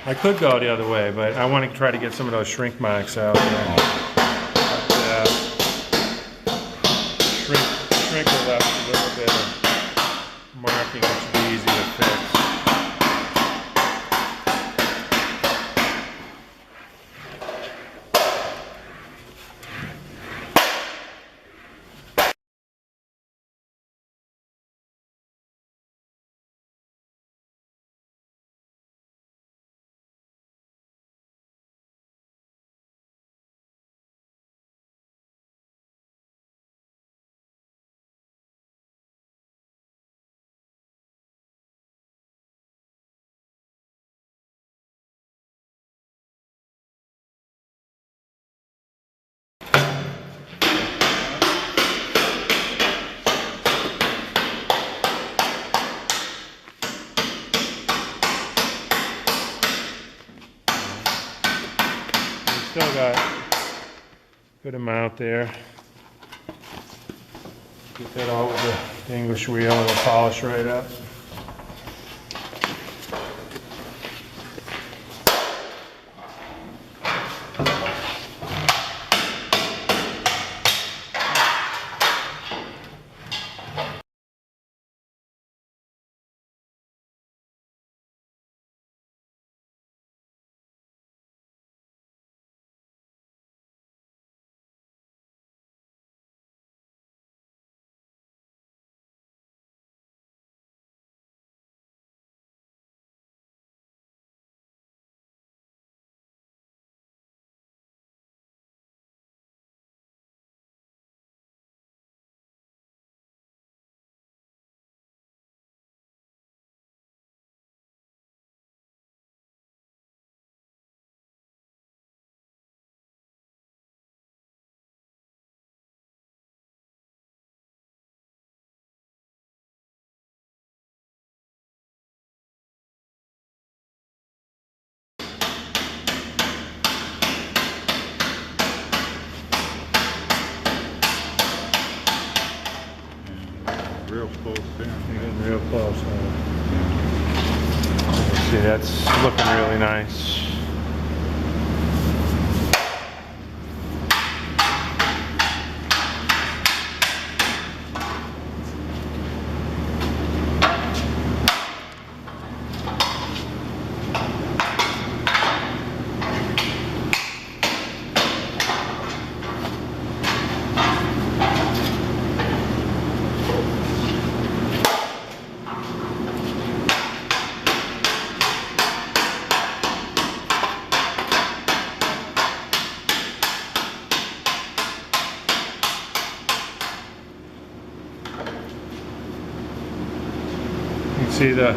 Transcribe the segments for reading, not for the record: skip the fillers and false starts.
I could go the other way, but I want to try to get some of those shrink marks out there. But, shrink will left a little bit of marking, which will be easy to fix. Still got a good amount there. Get that all with the English wheel and it'll polish right up. Real close there. You're getting real close. See, that's looking really nice. You can see the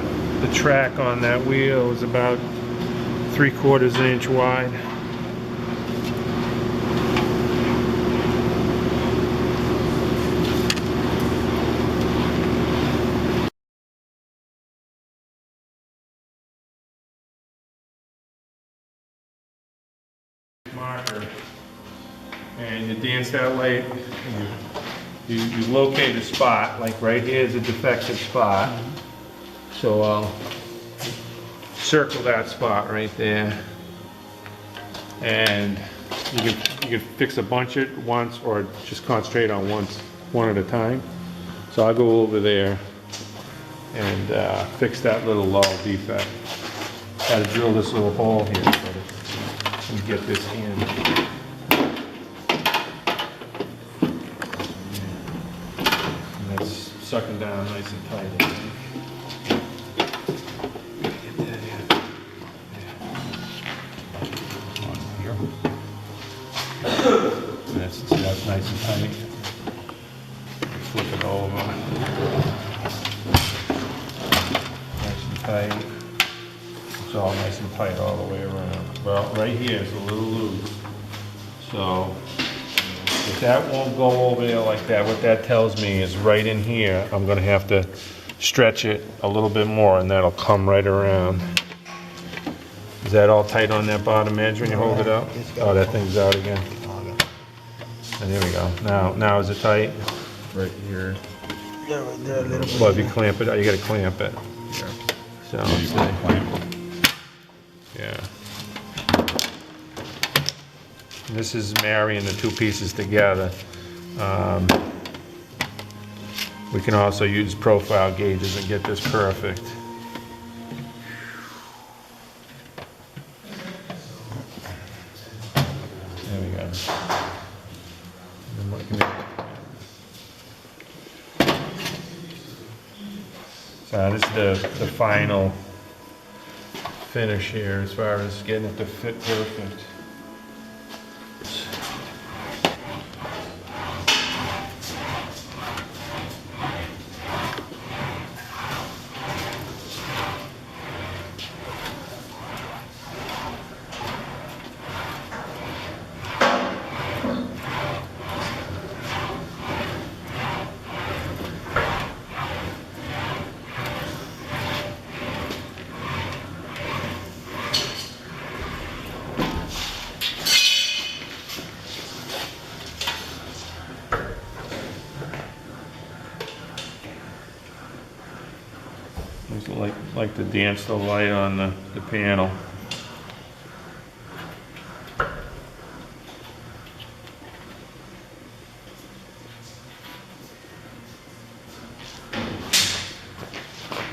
track on that wheel is about 3/4 inch wide. Marker, and you dance that light, and you locate a spot, like right here is a defective spot. So I'll circle that spot right there, and you can fix a bunch at once or just concentrate on one at a time. So I'll go over there and fix that little low defect. Got to drill this little hole here and get this in. And that's sucking down nice and tight. That's nice and tight. Flip it over. Nice and tight. It's all nice and tight all the way around. Well, right here is a little loose. So if that won't go over there like that, what that tells me is right in here, I'm going to have to stretch it a little bit more, and that'll come right around. Is that all tight on that bottom edge when you hold it up? Oh, that thing's out again. And there we go. Now is it tight? Right here. Yeah, right there a little bit. Well, if you clamp it, you got to clamp it. Yeah. So let's see. Yeah. And this is marrying the two pieces together. We can also use profile gauges and get this perfect. There we go. And what can we- So this is the final finish here as far as getting it to fit perfect. Just like to dance the light on the panel.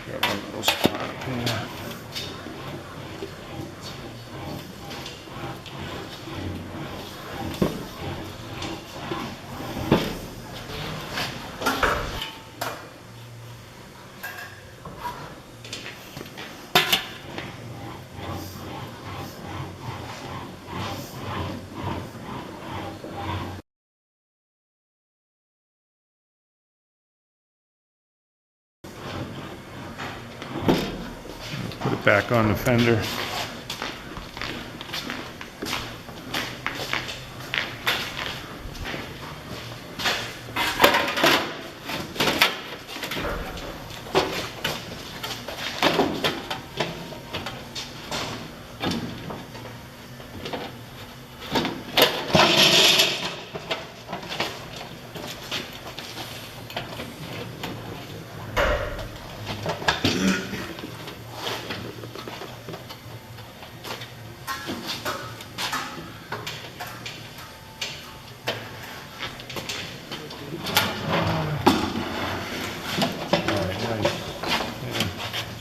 Got one little spot up here. Put it back on the fender.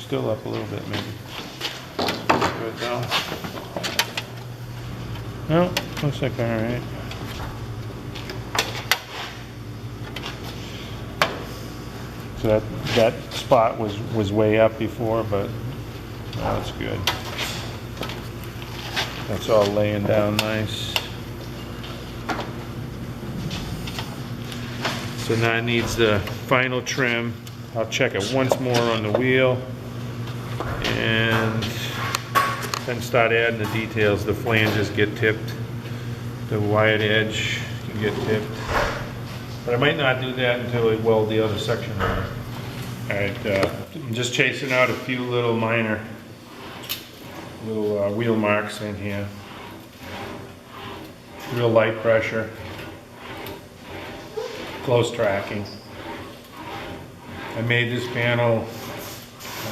Still up a little bit, maybe. Good though. No, looks like all right. So that spot was way up before, but now it's good. That's all laying down nice. So now it needs the final trim. I'll check it once more on the wheel. And then start adding the details. The flanges get tipped. The wide edge can get tipped. But I might not do that until I weld the other section on. Alright, I'm just chasing out a few little minor wheel marks in here. Real light pressure. Close tracking. I made this panel.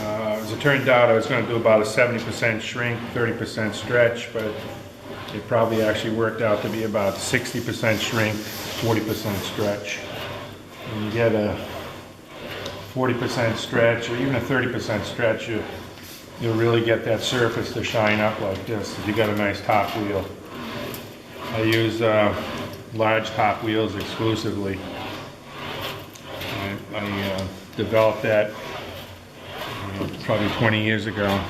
As it turned out, I was going to do about a 70% shrink, 30% stretch, but it probably actually worked out to be about 60% shrink, 40% stretch. When you get a 40% stretch, or even a 30% stretch, you'll really get that surface to shine up like this if you got a nice top wheel. I use large top wheels exclusively. I developed that probably 20 years ago.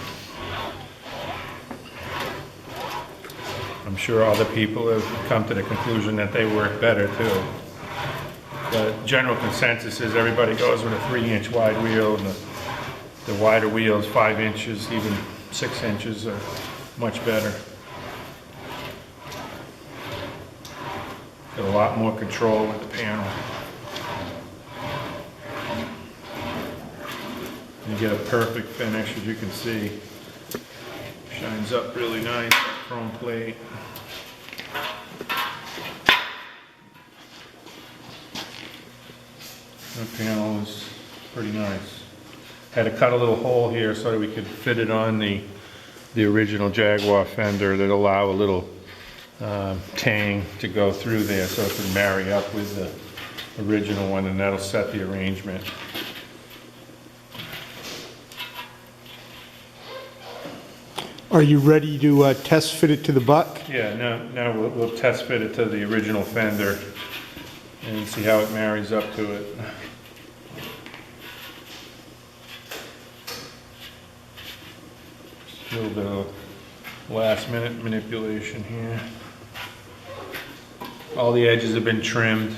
I'm sure other people have come to the conclusion that they work better too. The general consensus is everybody goes with a 3-inch wide wheel, and the wider wheels, 5 inches, even 6 inches, are much better. Got a lot more control with the panel. You get a perfect finish, as you can see. Shines up really nice, chrome plate. That panel is pretty nice. Had to cut a little hole here so that we could fit it on the the original Jaguar fender that allow a little tang to go through there so it can marry up with the original one, and that'll set the arrangement. Are you ready to test fit it to the buck? Yeah, now we'll test fit it to the original fender and see how it marries up to it. A little bit of last minute manipulation here. All the edges have been trimmed,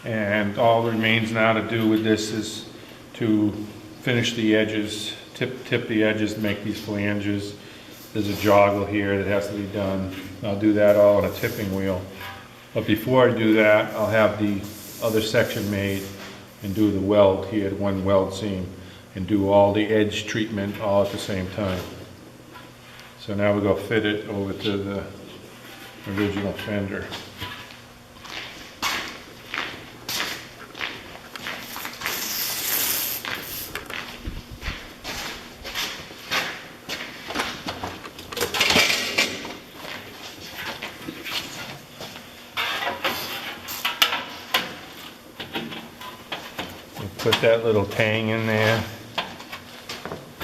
and all that remains now to do with this is to finish the edges, tip the edges to make these flanges. There's a joggle here that has to be done. I'll do that all on a tipping wheel. But before I do that, I'll have the other section made and do the weld here, one weld seam, and do all the edge treatment all at the same time. So now we go fit it over to the original fender. Put that little tang in there.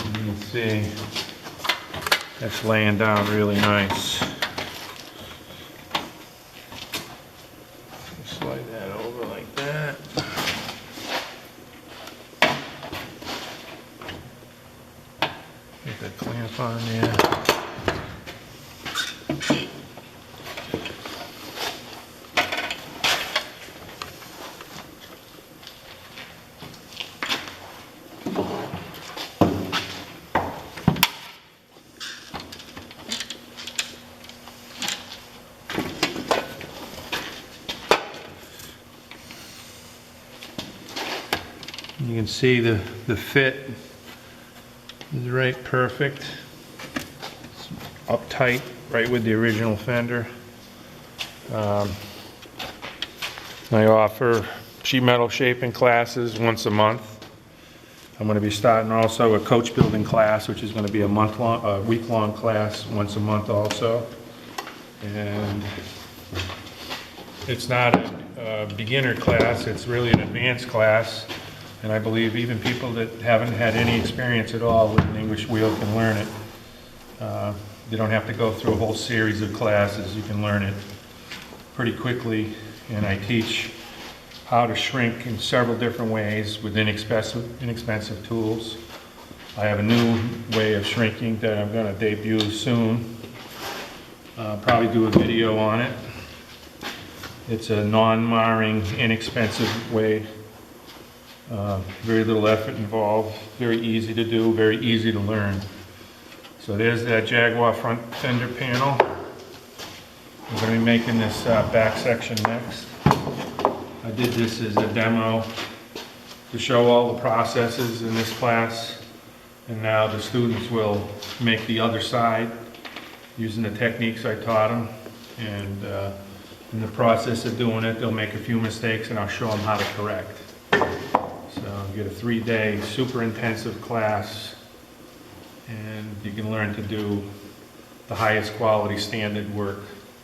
You can see that's laying down really nice. Slide that over like that. Get that clamp on there. You can see the fit is right perfect. It's uptight, right with the original fender. I offer sheet metal shaping classes once a month. I'm going to be starting also a coach building class, which is going to be a week-long class once a month also. And it's not a beginner class, it's really an advanced class. And I believe even people that haven't had any experience at all with an English wheel can learn it. They don't have to go through a whole series of classes. You can learn it pretty quickly. And I teach how to shrink in several different ways with inexpensive tools. I have a new way of shrinking that I'm going to debut soon. Probably do a video on it. It's a non-marring, inexpensive way. Very little effort involved, very easy to do, very easy to learn. So there's that Jaguar front fender panel. We're going to be making this back section next. I did this as a demo to show all the processes in this class, and now the students will make the other side using the techniques I taught them. And in the process of doing it, they'll make a few mistakes and I'll show them how to correct. So you get a 3-day super intensive class, and you can learn to do the highest quality standard work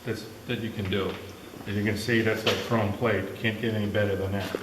that you can do. As you can see, that's like chrome plate. You can't get any better than that.